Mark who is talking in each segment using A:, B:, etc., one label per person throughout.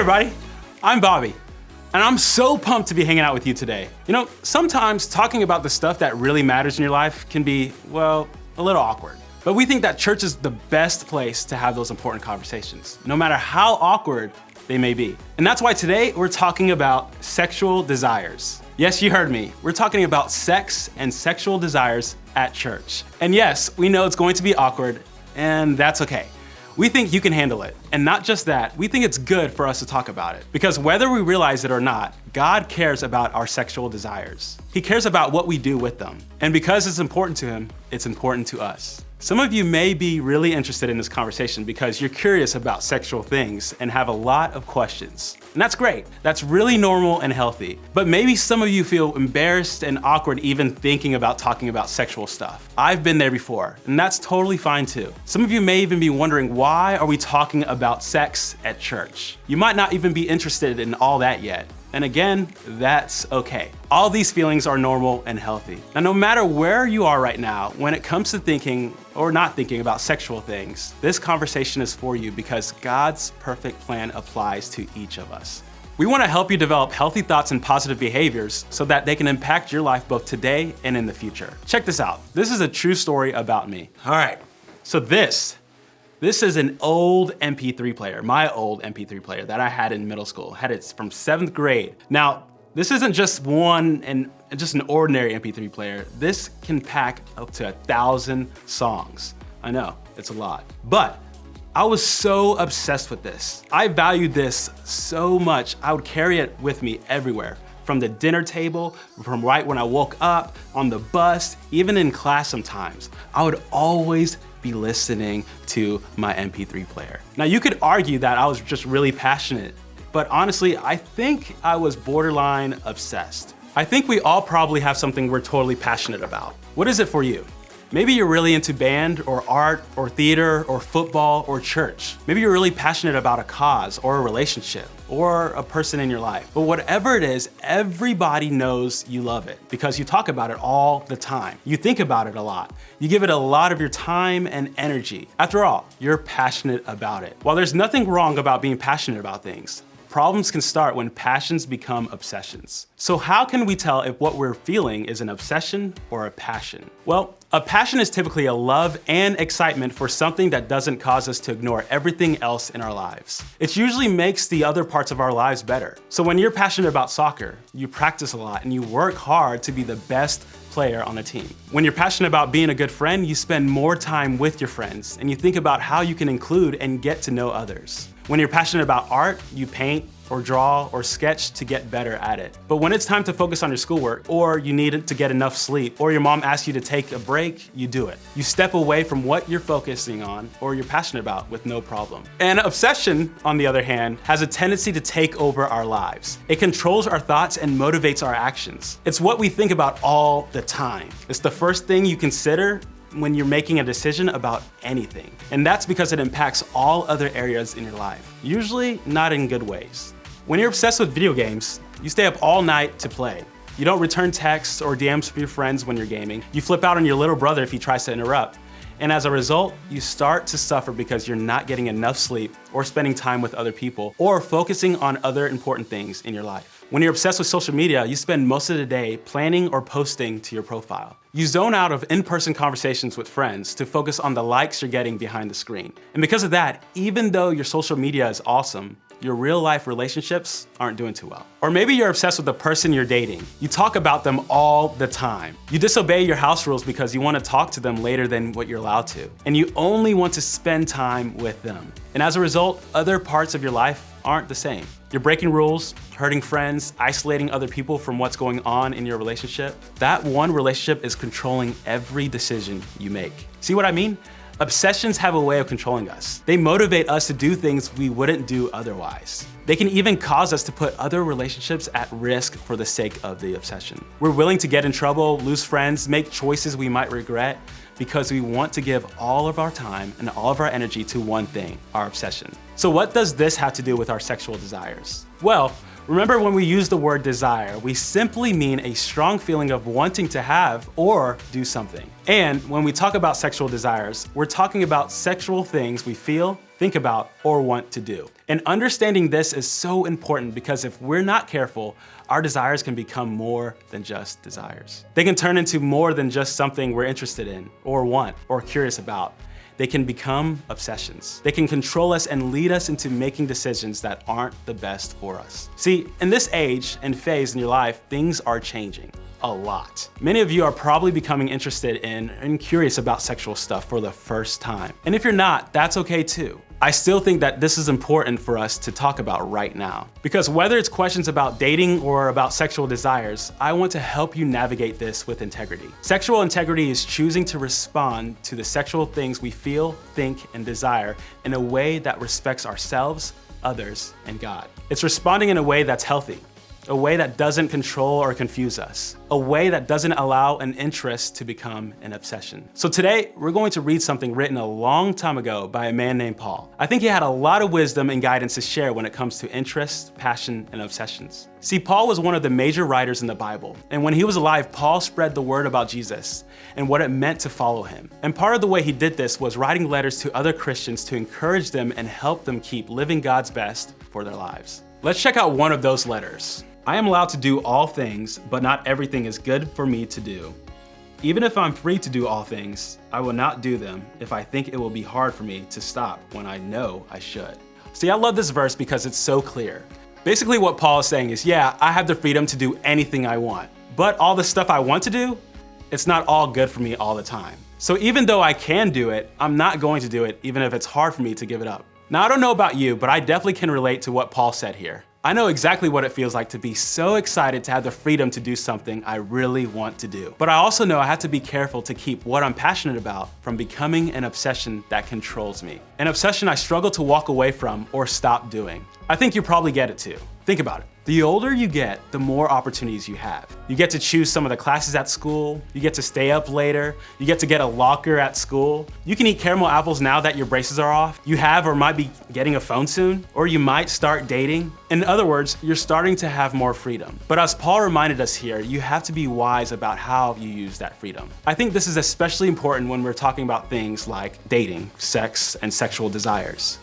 A: everybody, I'm Bobby, and I'm so pumped to be hanging out with you today. You know, sometimes talking about the stuff that really matters in your life can be, well, a little awkward. But we think that church is the best place to have those important conversations, no matter how awkward they may be. And that's why today we're talking about sexual desires. Yes, you heard me. We're talking about sex and sexual desires at church. And yes, we know it's going to be awkward, and that's okay. We think you can handle it. And not just that, we think it's good for us to talk about it. Because whether we realize it or not, God cares about our sexual desires. He cares about what we do with them. And because it's important to Him, it's important to us. Some of you may be really interested in this conversation because you're curious about sexual things and have a lot of questions. And that's great. That's really normal and healthy. But maybe some of you feel embarrassed and awkward even thinking about talking about sexual stuff. I've been there before, and that's totally fine too. Some of you may even be wondering, why are we talking about sex at church? You might not even be interested in all that yet. And again, that's okay. All these feelings are normal and healthy. Now, no matter where you are right now, when it comes to thinking or not thinking about sexual things, this conversation is for you because God's perfect plan applies to each of us. We want to help you develop healthy thoughts and positive behaviors so that they can impact your life both today and in the future. Check this out. This is a true story about me. All right, so this is an old MP3 player, my old MP3 player that I had in middle school. Had it from 7th grade. Now, this isn't just an ordinary MP3 player. This can pack up to 1,000 songs. I know, it's a lot. But I was so obsessed with this. I valued this so much, I would carry it with me everywhere. From the dinner table, from right when I woke up, on the bus, even in class sometimes. I would always be listening to my MP3 player. Now you could argue that I was just really passionate, but honestly, I think I was borderline obsessed. I think we all probably have something we're totally passionate about. What is it for you? Maybe you're really into band or art or theater or football or church. Maybe you're really passionate about a cause or a relationship or a person in your life. But whatever it is, everybody knows you love it because you talk about it all the time. You think about it a lot. You give it a lot of your time and energy. After all, you're passionate about it. While there's nothing wrong about being passionate about things, problems can start when passions become obsessions. So how can we tell if what we're feeling is an obsession or a passion? Well, a passion is typically a love and excitement for something that doesn't cause us to ignore everything else in our lives. It usually makes the other parts of our lives better. So when you're passionate about soccer, you practice a lot and you work hard to be the best player on a team. When you're passionate about being a good friend, you spend more time with your friends and you think about how you can include and get to know others. When you're passionate about art, you paint or draw or sketch to get better at it. But when it's time to focus on your schoolwork, or you need to get enough sleep, or your mom asks you to take a break, you do it. You step away from what you're focusing on or you're passionate about with no problem. And obsession, on the other hand, has a tendency to take over our lives. It controls our thoughts and motivates our actions. It's what we think about all the time. It's the first thing you consider when you're making a decision about anything. And that's because it impacts all other areas in your life, usually not in good ways. When you're obsessed with video games, you stay up all night to play. You don't return texts or DMs from your friends when you're gaming. You flip out on your little brother if he tries to interrupt. And as a result, you start to suffer because you're not getting enough sleep or spending time with other people or focusing on other important things in your life. When you're obsessed with social media, you spend most of the day planning or posting to your profile. You zone out of in-person conversations with friends to focus on the likes you're getting behind the screen. And because of that, even though your social media is awesome, your real-life relationships aren't doing too well. Or maybe you're obsessed with the person you're dating. You talk about them all the time. You disobey your house rules because you want to talk to them later than what you're allowed to. And you only want to spend time with them. And as a result, other parts of your life aren't the same. You're breaking rules, hurting friends, isolating other people from what's going on in your relationship. That one relationship is controlling every decision you make. See what I mean? Obsessions have a way of controlling us. They motivate us to do things we wouldn't do otherwise. They can even cause us to put other relationships at risk for the sake of the obsession. We're willing to get in trouble, lose friends, make choices we might regret because we want to give all of our time and all of our energy to one thing, our obsession. So what does this have to do with our sexual desires? Well, remember when we use the word desire, we simply mean a strong feeling of wanting to have or do something. And when we talk about sexual desires, we're talking about sexual things we feel, think about, or want to do. And understanding this is so important because if we're not careful, our desires can become more than just desires. They can turn into more than just something we're interested in, or want, or curious about. They can become obsessions. They can control us and lead us into making decisions that aren't the best for us. See, in this age and phase in your life, things are changing a lot. Many of you are probably becoming interested in and curious about sexual stuff for the first time. And if you're not, that's okay too. I still think that this is important for us to talk about right now. Because whether it's questions about dating or about sexual desires, I want to help you navigate this with integrity. Sexual integrity is choosing to respond to the sexual things we feel, think, and desire in a way that respects ourselves, others, and God. It's responding in a way that's healthy, a way that doesn't control or confuse us, a way that doesn't allow an interest to become an obsession. So today, we're going to read something written a long time ago by a man named Paul. I think he had a lot of wisdom and guidance to share when it comes to interest, passion, and obsessions. See, Paul was one of the major writers in the Bible, and when he was alive, Paul spread the word about Jesus and what it meant to follow him. And part of the way he did this was writing letters to other Christians to encourage them and help them keep living God's best for their lives. Let's check out one of those letters. I am allowed to do all things, but not everything is good for me to do. Even if I'm free to do all things, I will not do them if I think it will be hard for me to stop when I know I should. See, I love this verse because it's so clear. Basically what Paul is saying is, yeah, I have the freedom to do anything I want, but all the stuff I want to do, it's not all good for me all the time. So even though I can do it, I'm not going to do it even if it's hard for me to give it up. Now, I don't know about you, but I definitely can relate to what Paul said here. I know exactly what it feels like to be so excited to have the freedom to do something I really want to do. But I also know I have to be careful to keep what I'm passionate about from becoming an obsession that controls me. An obsession I struggle to walk away from or stop doing. I think you probably get it too. Think about it. The older you get, the more opportunities you have. You get to choose some of the classes at school, you get to stay up later, you get to get a locker at school. You can eat caramel apples now that your braces are off. You have or might be getting a phone soon, or you might start dating. In other words, you're starting to have more freedom. But as Paul reminded us here, you have to be wise about how you use that freedom. I think this is especially important when we're talking about things like dating, sex, and sexual desires.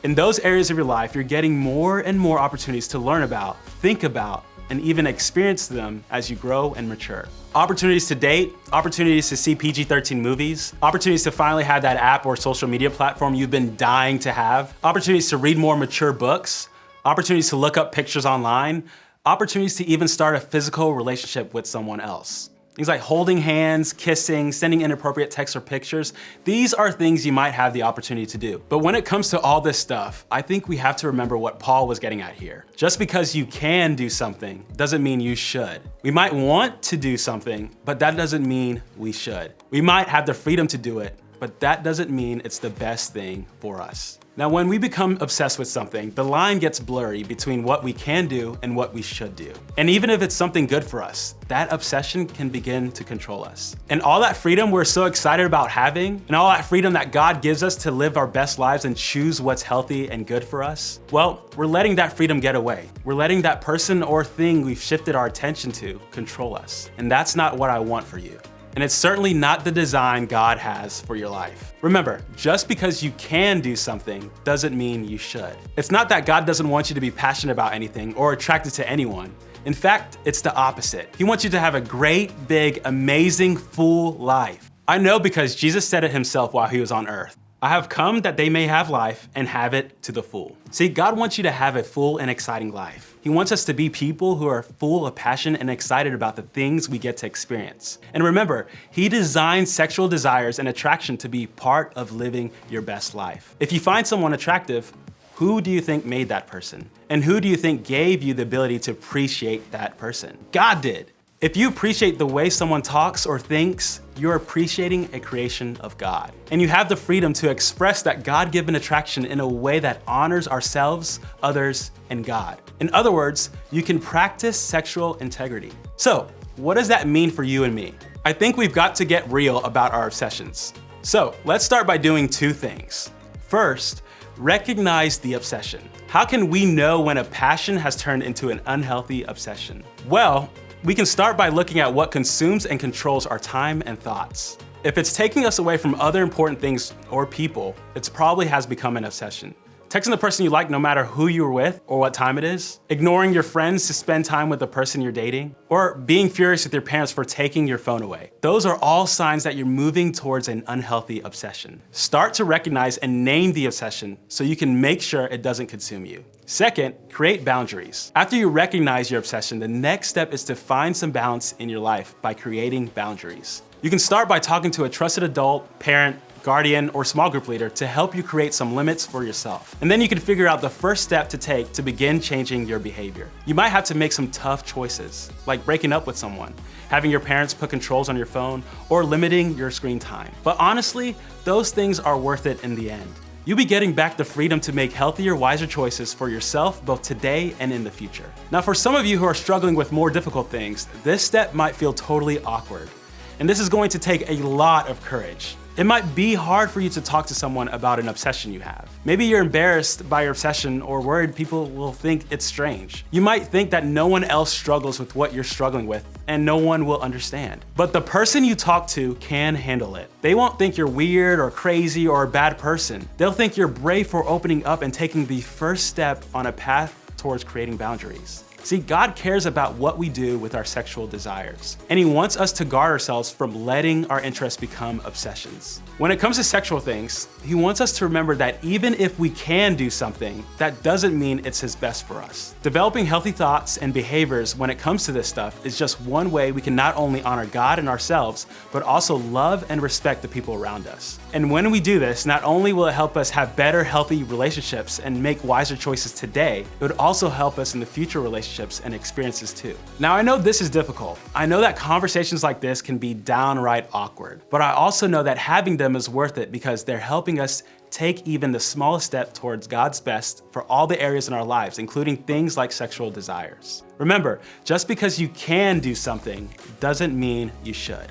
A: In those areas of your life, you're getting more and more opportunities to learn about, think about, and even experience them as you grow and mature. Opportunities to date, opportunities to see PG-13 movies, opportunities to finally have that app or social media platform you've been dying to have, opportunities to read more mature books, opportunities to look up pictures online, opportunities to even start a physical relationship with someone else. Things like holding hands, kissing, sending inappropriate texts or pictures. These are things you might have the opportunity to do. But when it comes to all this stuff, I think we have to remember what Paul was getting at here. Just because you can do something doesn't mean you should. We might want to do something, but that doesn't mean we should. We might have the freedom to do it, but that doesn't mean it's the best thing for us. Now, when we become obsessed with something, the line gets blurry between what we can do and what we should do. And even if it's something good for us, that obsession can begin to control us. And all that freedom we're so excited about having, and all that freedom that God gives us to live our best lives and choose what's healthy and good for us, well, we're letting that freedom get away. We're letting that person or thing we've shifted our attention to control us. And that's not what I want for you. And it's certainly not the design God has for your life. Remember, just because you can do something doesn't mean you should. It's not that God doesn't want you to be passionate about anything or attracted to anyone. In fact, it's the opposite. He wants you to have a great, big, amazing, full life. I know because Jesus said it himself while he was on earth. I have come that they may have life and have it to the full. See, God wants you to have a full and exciting life. He wants us to be people who are full of passion and excited about the things we get to experience. And remember, he designed sexual desires and attraction to be part of living your best life. If you find someone attractive, who do you think made that person? And who do you think gave you the ability to appreciate that person? God did. If you appreciate the way someone talks or thinks, you're appreciating a creation of God. And you have the freedom to express that God-given attraction in a way that honors ourselves, others, and God. In other words, you can practice sexual integrity. So, what does that mean for you and me? I think we've got to get real about our obsessions. So, let's start by doing two things. First, recognize the obsession. How can we know when a passion has turned into an unhealthy obsession? Well, we can start by looking at what consumes and controls our time and thoughts. If it's taking us away from other important things or people, it probably has become an obsession. Texting the person you like no matter who you're with or what time it is, ignoring your friends to spend time with the person you're dating, or being furious with your parents for taking your phone away. Those are all signs that you're moving towards an unhealthy obsession. Start to recognize and name the obsession so you can make sure it doesn't consume you. Second, create boundaries. After you recognize your obsession, the next step is to find some balance in your life by creating boundaries. You can start by talking to a trusted adult, parent, guardian, or small group leader to help you create some limits for yourself. And then you can figure out the first step to take to begin changing your behavior. You might have to make some tough choices, like breaking up with someone, having your parents put controls on your phone, or limiting your screen time. But honestly, those things are worth it in the end. You'll be getting back the freedom to make healthier, wiser choices for yourself both today and in the future. Now, for some of you who are struggling with more difficult things, this step might feel totally awkward. And this is going to take a lot of courage. It might be hard for you to talk to someone about an obsession you have. Maybe you're embarrassed by your obsession or worried people will think it's strange. You might think that no one else struggles with what you're struggling with and no one will understand. But the person you talk to can handle it. They won't think you're weird or crazy or a bad person. They'll think you're brave for opening up and taking the first step on a path towards creating boundaries. See, God cares about what we do with our sexual desires, and He wants us to guard ourselves from letting our interests become obsessions. When it comes to sexual things, He wants us to remember that even if we can do something, that doesn't mean it's His best for us. Developing healthy thoughts and behaviors when it comes to this stuff is just one way we can not only honor God and ourselves, but also love and respect the people around us. And when we do this, not only will it help us have better, healthy relationships and make wiser choices today, it would also help us in the future relationships and experiences too. Now, I know this is difficult. I know that conversations like this can be downright awkward, but I also know that having them is worth it because they're helping us take even the smallest step towards God's best for all the areas in our lives, including things like sexual desires. Remember, just because you can do something doesn't mean you should.